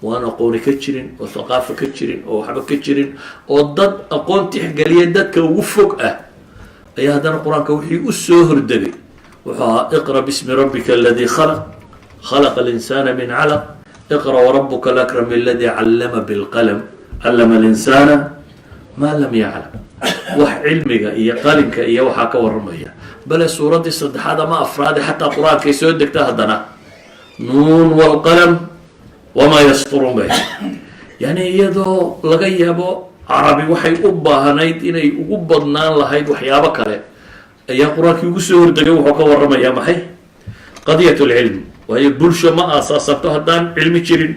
waan aqooni ka jirin oo thaqaafa ka jirin oo waxba ka jirin oo dad aqoon tixgeliya dadka ugu fog ah ayaa haddana qur-aanka wixii u soo hordegay wuxuu ahaa iqra bismi rabbika aladii khalaq khalaqa alinsana min calaq iqra warabuka alakram aladi callama bilqalam callama alinsana maa lam yaclam wax cilmiga iyo qalinka iyo waxaa ka waramaya bale suuraddii saddexaad ama afraade xataa qur-aankay soo degta haddana nuun walqalam wamaa yasturuun bay yani iyadoo laga yaabo carabi waxay u baahnayd inay ugu badnaan lahayd waxyaabo kale ayaa qur-aankii ugu soo hordegay wuxuu ka waramayaa maxay qadiyat lcilm waayo bulsho ma aasaasanto haddaan cilmi jirin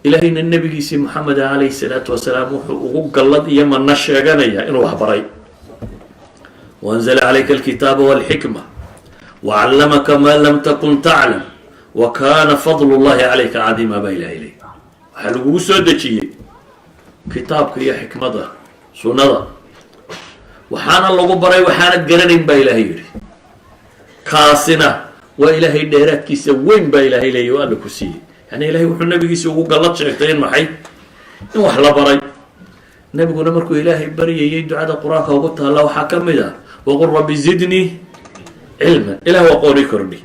ilaahayna nabigiisii maxamed calayhi salaatu wasalaam wuxuu ugu gallad iyo manno sheeganaya inuu waxbaray waanzala calayka alkitaaba walxikma wacallamaka maa lam takun taclam wa kaana fadlu llahi calayka cadiima baa ilahay leey waxaa lagugu soo dejiyey kitaabka iyo xikmada sunnada waxaana lagu baray waxaanad garanayn baa ilaahay yidhi kaasina waa ilaahay dheeraadkiisa weyn baa ilaahay leeyay oo alla ku siiyey yani ilahay wuxuu nabigiisa ugu gallad sheegtay in maxay in wax la baray nabiguna markuu ilaahay baryayay ducada qur-aanka ugu taalla waxaa ka mid ah waqul rabbi zidnii cilman ilah aqooni kordhi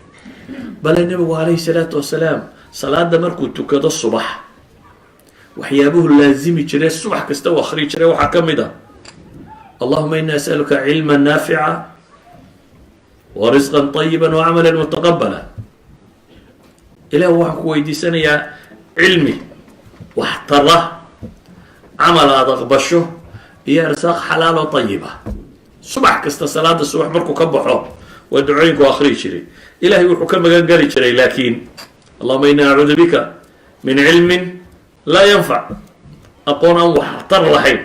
bale nabigu calayhi salaatu wasalaam salaada markuu tukado subax waxyaabuhu laazimi jiray subax kasta u akhri jiray waxaa ka mid ah allahuma ini asaluka cilma naafica wa risqan طayiba wacamala mutaqabala ilah waxaan ku weydiisanayaa cilmi waxtara camal aada aqbasho iyo arsaaq xalaal oo طayiba subax kasta salaada subax markuu ka baxo waa ducooyinku akhri jiray ilahay wuxuu ka magan geli jiray laakiin allahuma ini acuudu bika min cilmin laa yanfac aqoon aan waxtar lahayn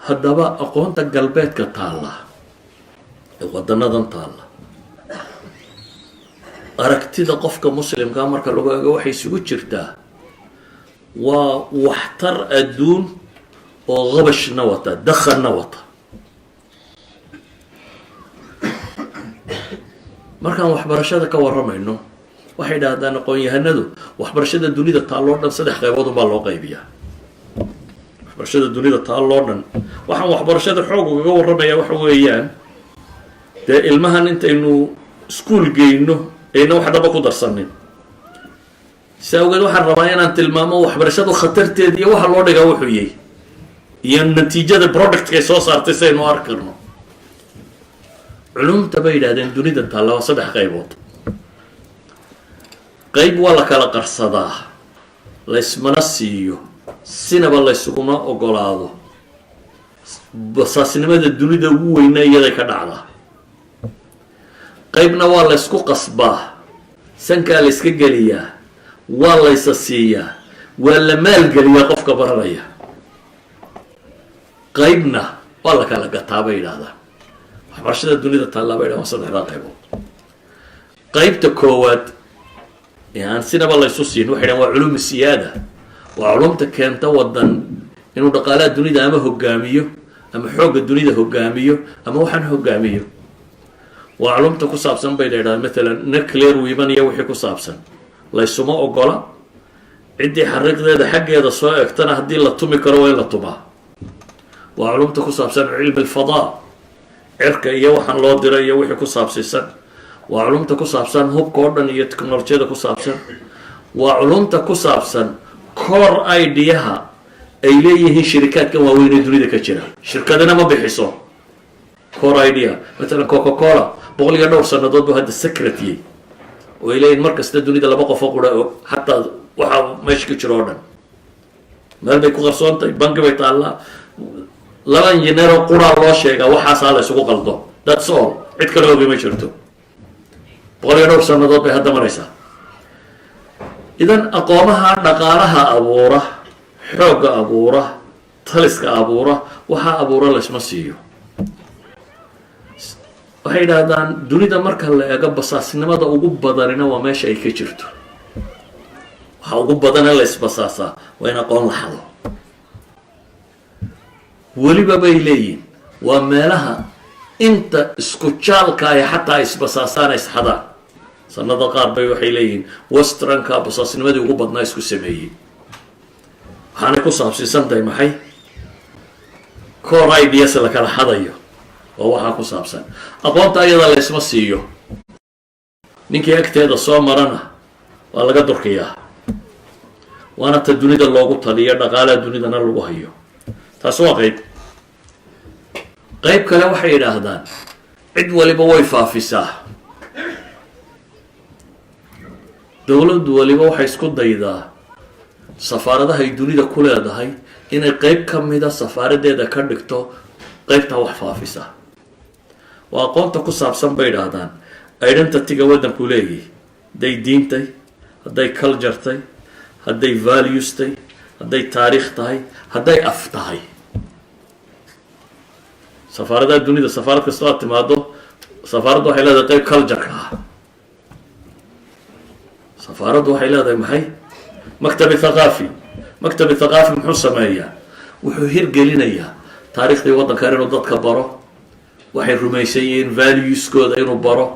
haddaba aqoonta galbeedka taalla ee wadanadan taalla aragtida qofka muslimkaa marka lagu eego waxay isugu jirtaa waa waxtar adduun oo qabashna wata dakhanna wata markaan waxbarashada ka waramayno waxay dhahdaan aqoon-yahanadu waxbarashada dunida taalloo dhan 3 qaybood unbaa loo qaybiyaa waxbarashada dunida taalloo dhan waxaan waxbarashada xoog ugaga waramayaa waxa weeyaan dee ilmahan intaynu iskuol geyno ayna wax daba ku darsanin si awgeed waxaan rabaa inaan tilmaamo waxbarashadu khatarteed iyo waxa loo dhigaa wuxuu yahay iyo natiijada productka ay soo saartay saynu arki karno culumta bay yidhahdeen dunida taalla waa 3 qaybood qayb waa la kala qarsadaa laysmana siiyo sinaba laysuguma ogolaado basaasnimada dunida ugu weyna iyaday ka dhacdaa qaybna waa laysku qasbaa sankaa layska geliyaa waa laysa siiyaa waa la maalgeliyaa qofka baranaya qaybna waa la kala gataa bay yidhahdaan waxbarashada dunida taallaa bay yidhahdaan 3 qaybood qaybta koowaad aan sinaba laysu siin waxay dhahan waa culuum siyaada waa culumta keenta wadan inuu dhaqaalaha dunida ama hogaamiyo ama xoogga dunida hogaamiyo ama waxaan hogaamiyo waa culumta ku saabsan bay dhahdaan maalan nuclear weapon iyo wixii ku saabsan laysuma ogola ciddii xariiqdeeda xaggeeda soo egtana haddii la tumi karo waa in la tumaa waa culumta ku saabsan cilmi alfadaa cirka iyo waxaan loo diray iyo wixii ku saabsiisan waa culumta ku saabsan hubka oo dhan iyo technolojiyada ku saabsan waa culumta ku saabsan core ideaha ay leeyihiin shirikaadkan waaweyn ee dunida ka jira shirkadina ma bixiso core idea maalan coca cola 100 iyo dhowr sanadood buu hadda secretiyey oo ay leeyihin mar kasta dunida 2 qof oo qura og xataa waxaa meesha ka jiro oo dhan meel bay ku qarsoontahay bangi bay taallaa 2 injineer oo quraa loo sheegaa waxaasaa la isugu qaldo that's all cid kale ogi ma jirto 100 iyo dhowr sanadood bay hadda maraysaa idan aqoomaha dhaqaalaha abuura xoogga abuura taliska abuura waxaa abuura laysma siiyo waxay yidhaahdaan dunida marka la eego basaasnimada ugu badanina waa meesha ay ka jirto waxaa ugu badan in laysbasaasaa waa in aqoon la xado weliba bay leeyihin waa meelaha inta isku jaalka ay xataa isbasaasaan isxadaan sanada qaar bay waxay leeyihiin westernka basaasnimadii ugu badnaa isku sameeyey. waxaanay ku saabsiisan tahay maxay? core ideas la kala xadayo oo waxaa ku saabsan. aqoonta ayada la isma siiyo, ninkii agteeda soo marana waa laga durkiyaa, waana ta dunida loogu taliyo, dhaqaalaha dunidana lagu hayo. taas waa qayb. qayb kale waxay yidhaahdaan cid waliba way faafisaa. dowladdu waliba waxay isku daydaa safaaradaha ay dunida ku leedahay inay qayb ka mida safaaradeeda ka dhigto qaybtaa wax faafisa. waa aqoonta ku saabsan bay yidhaahdaan identityga waddanku leeyahay, hadday diintay, hadday culture tahay, hadday values tahay, hadday taariikh tahay, hadday af tahay. safaaradaha dunida safaarad kastoo aad timaado, safaaraddu waxay leedahay qayb cultureka ah. safaaraddu waxay leedahay maxay? maktabi thaqaafi. maktabi thaqaafi muxuu sameeyaa? wuxuu hirgelinayaa taariikhdii waddankan inuu dadka baro, waxay rumaysan yihiin valueskooda inuu baro,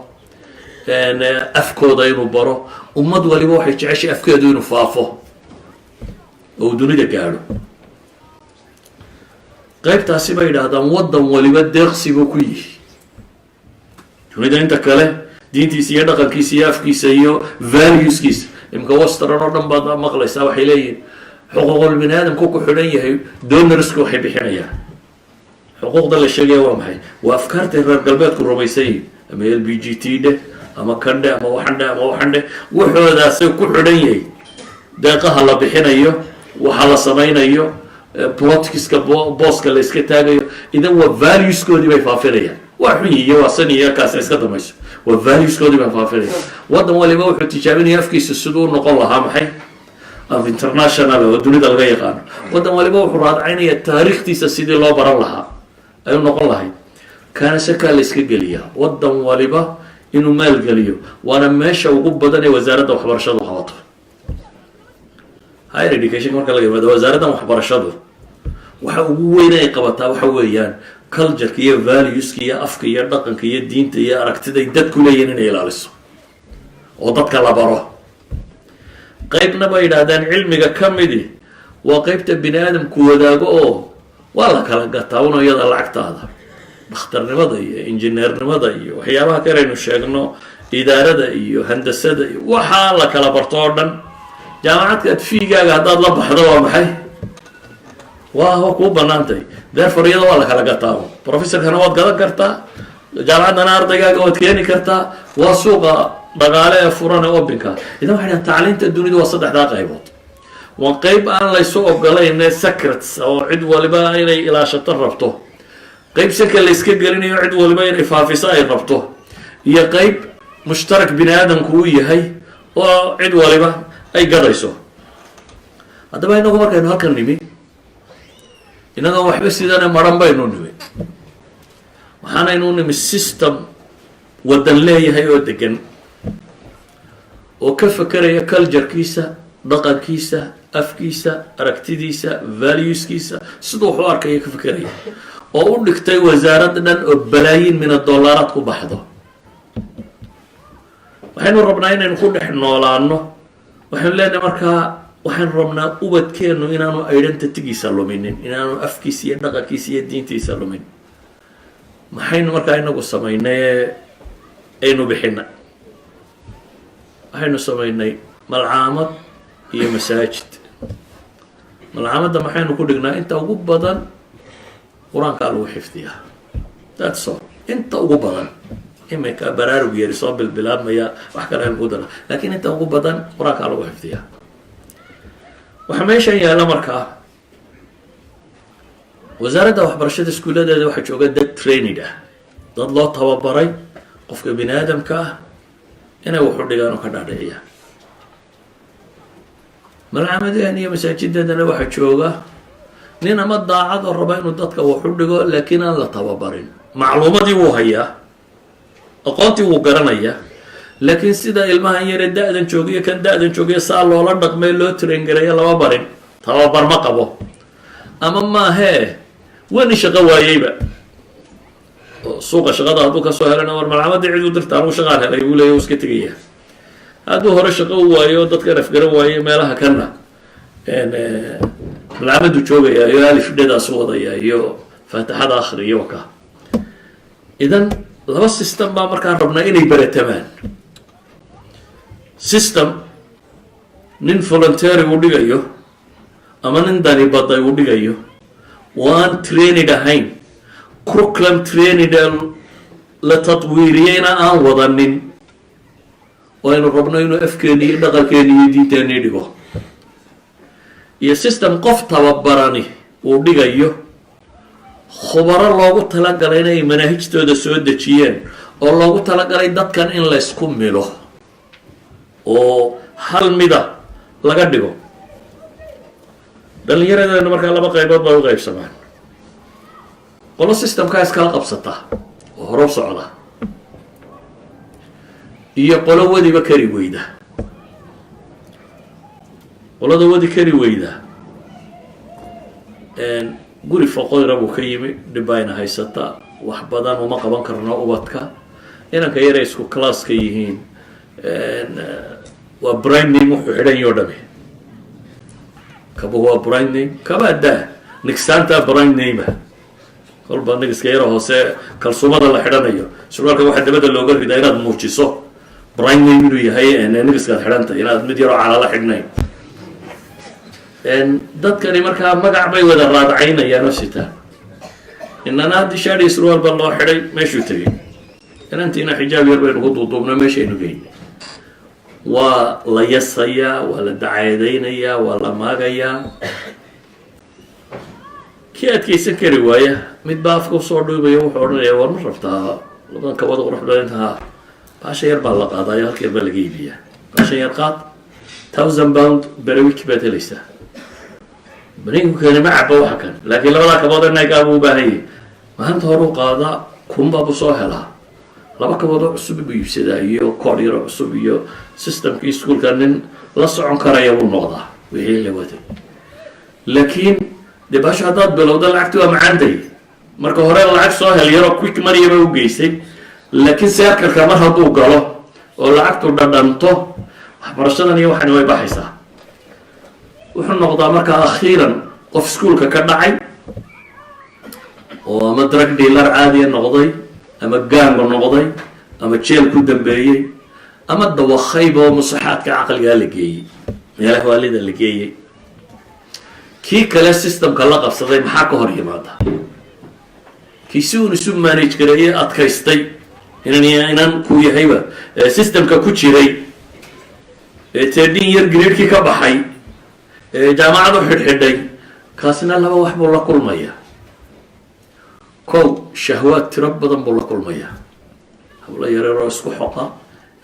afkooda inuu baro. ummad waliba waxay jeceshay afkeedu inuu faafo oo uu dunida gaadho. qaybtaasi bay yidhaahdaan waddan waliba deeqsigu ku yihi. dunida inta kale diintiisa iyo dhaqankiisa iyo afkiisa iyo valueskiisa, imika western oo dhan baad maqlaysaa waxay leeyihiin xuquuqul bini aadamku ku xidhan yahay donorsku waxay bixinayaan. xuquuqda la sheegaya waa maxay? waa afkaartay reer galbeedku rumaysan yihin, ama l b g t dhe ama kandhe ama waxandhe ama waxandhe, waxoodaasay ku xidhan yahay deeqaha la bixinayo, waxa la samaynayo, politicska booska la iska taagayo. idan waa valueskoodii bay faafinayaan. waa xun iyo waa san iyo kaasna iska damayso, waa valueskoodii bay faafinayaan. waddan waliba wuxuu tijaabinaya afkiisa siduu u noqon lahaa maxay? af international oo dunida laga yaqaano. waddan waliba wuxuu raadcaynaya taariikhtiisa sidii loo baran lahaa ay u noqon lahayd. kaana shakaa la iska geliyaa waddan waliba inuu maalgeliyo, waana meesha ugu badan ee wasaaradda waxbarashadu qabato. higher education marka laga yimaado wasaaraddan waxbarashadu waxa ugu weyn ay qabataa waxa weeyaan cultureka iyo valueska iyo afka iyo dhaqanka iyo diinta iyo aragtida ay dadku leeyihiin inay ilaaliso oo dadka la baro. qaybna bay yidhaahdaan cilmiga ka midi waa qaybta bini aadamku wadaago oo waa la kala gataa una iyada lacagtaada. dhakhtarnimada iyo injineernimada iyo waxyaabaha kalaynu sheegno, idaarada iyo handasada iyo waxaa la kala barto oo dhan. jaamacadkaad fiigaaga haddaad la baxdo waa maxay? waa kuu banaantay. therefore iyada waa la kala gataa. professorkana waad gadan kartaa, jaamacaddana ardaygaaga waad keeni kartaa. waa suuqa dhaqaale ee furan ee obinka. idan waxay dhahan tacliinta dunida waa saddexdaa qaybood. waa qayb aan laysu ogolayn secrets oo cid waliba inay ilaashato rabto, qayb saka la iska gelinayo cid waliba inay faafiso ay rabto, iyo qayb mushtarak bini aadamku u yahay oo cid waliba ay gadayso. haddaba inagu markaynu halkan nimi, inaga waxba sidana maran baynu nimi. waxaanaynu nimi system waddan leeyahay oo degan oo ka fakeraya culturekiisa, dhaqankiisa, afkiisa, aragtidiisa, valueskiisa, siduu wax u arkaya ka fakeraya, oo u dhigtay wasaarad dhan oo balaayiin mina dollaaraad ku baxdo. waxaynu rabnaa inaynu ku dhex noolaano. waxaynu leenahay markaa waxaynu rabnaa ubadkeennu inaanu identitygiisa luminin, inaanu afkiisa iyo dhaqankiisa iyo diintiisa lumin. maxaynu markaa inagu samaynay aynu bixina? waxaynu samaynay malcaamad iyo masaajid. malcaamadda maxaynu ku dhignaa? inta ugu badan qur-aankaa lagu xifdiyaa. that's all. inta ugu badan. iminka baraarug yari soo bilbilaabmaya wax kale aynu ku dara, laakiin inta ugu badan qur-aankaa lagu xifdiyaa. waxaa meeshan yaalla markaa wasaaradda waxbarashada iskuulladeeda waxaa jooga dad trained ah, dad loo tababaray qofka bini aadamka ah inay waxu dhigaan oo ka dhaadhiciyaan. malcaamadeen iyo masaajideedana waxaa jooga nin ama daacad oo raba inuu dadka waxu dhigo laakiin aan la tababarin. macluumadii wuu hayaa, aqoontii wuu garanayaa, laakiin sida ilmahan yare da-dan joogiyo kan da-dan joogiyo saa loola dhaqmay loo traingareeyo lama barin. tababar ma qabo, ama maahee wani shaqo waayeyba. suuqa shaqada hadduu kasoo helana war malcaamadii cid u dirta anugu shaqaan helay buu leeya, u iska tegaya. hadduu hore shaqo u waayo dadkan afgaran waaye meelaha kana malcamadu joogaya iyo alifdhadaas wadaya iyo faatixada akhriyo ka idan laba system baa markaan rabnaa inay baratamaan system nin voluntary u dhigayo ama nin dani baday u dhigayo waan trained ahayn curriculum trained la tatwiiriyeyna aan wadanin waynu rabno inuu afkeeni iyo dhaqankeeni iyo diinteeni dhigo iyo system qof tababarani uu dhigayo khubaro loogu talagalay inay manaahijtooda soo dejiyeen oo loogu talagalay dadkan in laysku milo oo hal mida laga dhigo dhallinyaradeena markaa laba qaybood baa u qaybsamaan qolo systemkaa iskala qabsata oo hore u socda iyo qolo wadiba kari weyda qolada wadi kari weyda guri foqoyra buu ka yimi dhibayna haysata wax badan uma qaban karno ubadka inanka yaray isku classka yihiin waa brand name wuxuu xidhan yoo dhame kabuhu waa brand name kaba daa nigstaanta brand name kolba nigiska yaro hoose kalsumada la xidhanayo surwaalka waxa dabada looga ridaa inaad muujiso brand name inuu yahay nigiskaad xidhanta inaad mid yaroo calala xidhnayn dadkani markaa magac bay wada raadacaynayaan oo sitaan inana haddii shaadhi surwaal baa loo xidhay meeshuu tegay inantiina xijaab yar baynu ku duuduubno meeshaynu geyn waa la yasayaa waa la dacaydaynayaa waa la maagayaa kii adkaysan kari waaya mid baa afka usoo dhuubayo wuxuu odhanaya war ma rabtaa labadan kabada qurux badantaha baasha yar baa la qaadayo halka yar baa laga iibiyaa baashan yar qaad 1000 pound berawiki baad helaysaa baniinku keeni ma cabo waxa kan laakiin labadaa kabood naygaabuu u baahan yahay maalinta hore u qaadaa kunbaabu soo helaa laba kaboodoo cusub buu iibsadaa iyo koodh yaroo cusub iyo systemkii iskuolka nin la socon karaya buu noqdaa wixii la waday laakiin dee baasha haddaad bilowda lacagti waa macaanday marka hore lacag soo hel yaroo quick moneyba u geysay laakiin seerkarka mar hadduu galo oo lacagtu dhadhanto waxbarashadan iyo waxani way baxaysaa wuxuu noqdaa markaa akhiiran qof iskuolka ka dhacay oo ama drug dealer caadiya noqday ama gaango noqday ama jeel ku dambeeyey ama dawakayba oo musaxaadka caqligaa la geeyey meelaha waalida la geeyey kii kale systemka la qabsaday maxaa ka hor yimaada kii si uun isu manage gareeyey adkaystay inan ku yahayba systemka ku jiray tedin yar gradekii ka baxay jaamacad u xidhxidhay kaasina laba wax buu la kulmaya kow shahwaad tiro badan buu la kulmayaa hablo yareeroo isku xoqa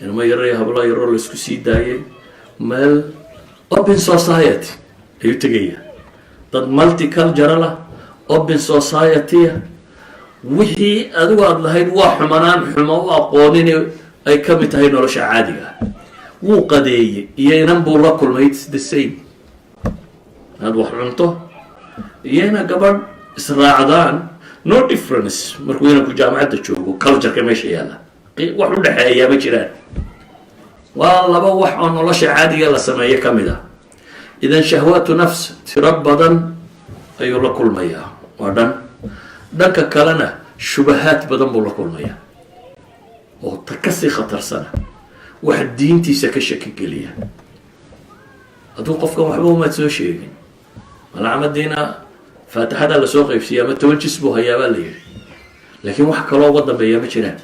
inama yareeyo hablo yaroo la isku sii daayay meel open society ayuu tegaya dad multicultural ah open society wixii adigu aada lahayd waa xumanaan xumo u aqoonin ay ka mid tahay nolosha caadiga ah wuu qadeeyey iyo inan buu la kulmay its the same inaad wax cunto iyo ina gabadh israacdaan no difference markuu inanku jaamacadda joogo cultureka meesha yaalla wax u dhexeeyaa ma jiraan waa laba wax oo nolosha caadiga la sameeyo ka mid ah idan shahwaatu nafs tiro badan ayuu la kulmayaa waa dhanka kalena shubahaad badan buu la kulmayaa oo ta kasii khatarsana wax diintiisa ka shaki geliya hadduu qofkan waxba umaad soo sheegin malcamadiina faatixadaa lasoo qaybsiiya ama 10 jis buu hayaabaa la yidhi laakiin wax kaloo uga dambeeya ma jiraan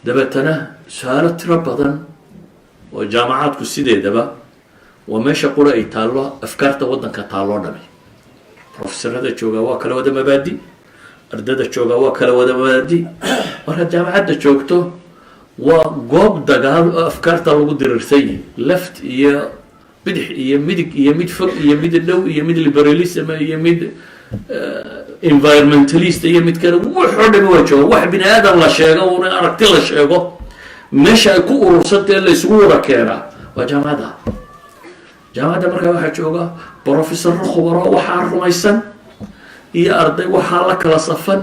dabeetana su-aalo tiro badan oo jaamacaadku sideedaba waa meesha qura ay taallo afkaarta waddanka taalloo dhami professorada joogaa waa kala wada mabaadi ardada joogaa waa kala wada mabaadi markaad jaamacadda joogto waa goob dagaal oo afkaarta lagu diriirsay left iyo bidix iyo midig iyo mid fog iyo mid dhow iyo mid liberalism iyo mid environmentalist iyo mid kale wuxuu dhan waa jooga wax bini aadam la sheego una aragti la sheego meesha ay ku urursantay la isugu wada keenaa waa jaamacadda markaa waxaa jooga professor khubaro waxaa rumaysan iyo arday waxaa la kala safan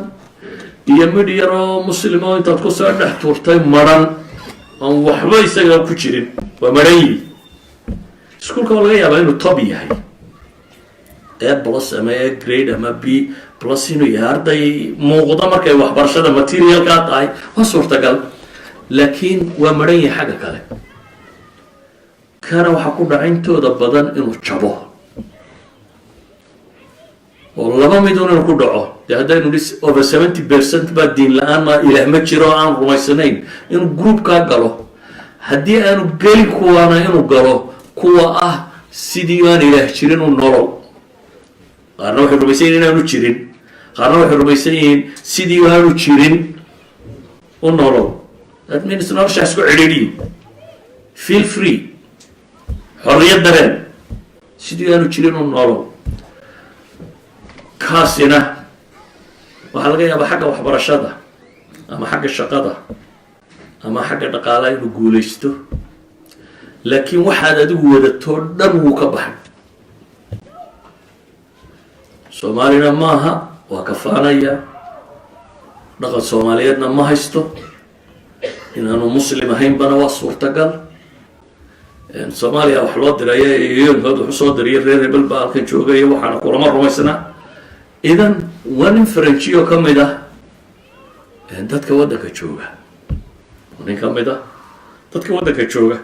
iyo mid yaroo muslimo intaad kusoo dhex tuurtay maran aan waxba isaga ku jirin waa maran yihi iskuulka waa laga yaabaa inuu top yahay A plus ama A grade ama B plus inuu yahay arday muuqda markay waxbarashada materialkaa tahay waa suurtagal laakiin waa maran yahay xagga kale kana waxaa ku dhaca intooda badan inuu jabo oo laba midun inuu ku dhaco dee haddaynu dhis over 70% baa diin la-aan ma ilaah ma jiro aan rumaysanayn inuu groupkaa galo haddii aanu geli kuwaana inuu galo kuwa ah sidii aan ilaah jirin u nolol qaarna waxay rumaysan yihin inaanu jirin qaarna waxay rumaysan yihiin sidii aanu jirin u nolol that means noloshaa isku cidhiidhiyo feel free xorriyad dareen sidii aanu jirin u nolol kaasina waxaa laga yaabaa xagga waxbarashada ama xagga shaqada ama xagga dhaqaalaha inuu guulaysto laakiin waxaad adigu wadatoo dhan wuu ka baxay soomaalina maaha waa kafaanaya dhaqan soomaaliyeedna ma haysto inaanu muslim ahaynbana waa suurtagal soomaaliya wax loo diraya iyoonkood wuxuu soo diriyay reer hebel baa halkan joogaya waxaana kulama rumaysnaa idan waa nin faranjiyo ka mid ah dadka waddanka jooga nin ka mid ah dadka waddanka jooga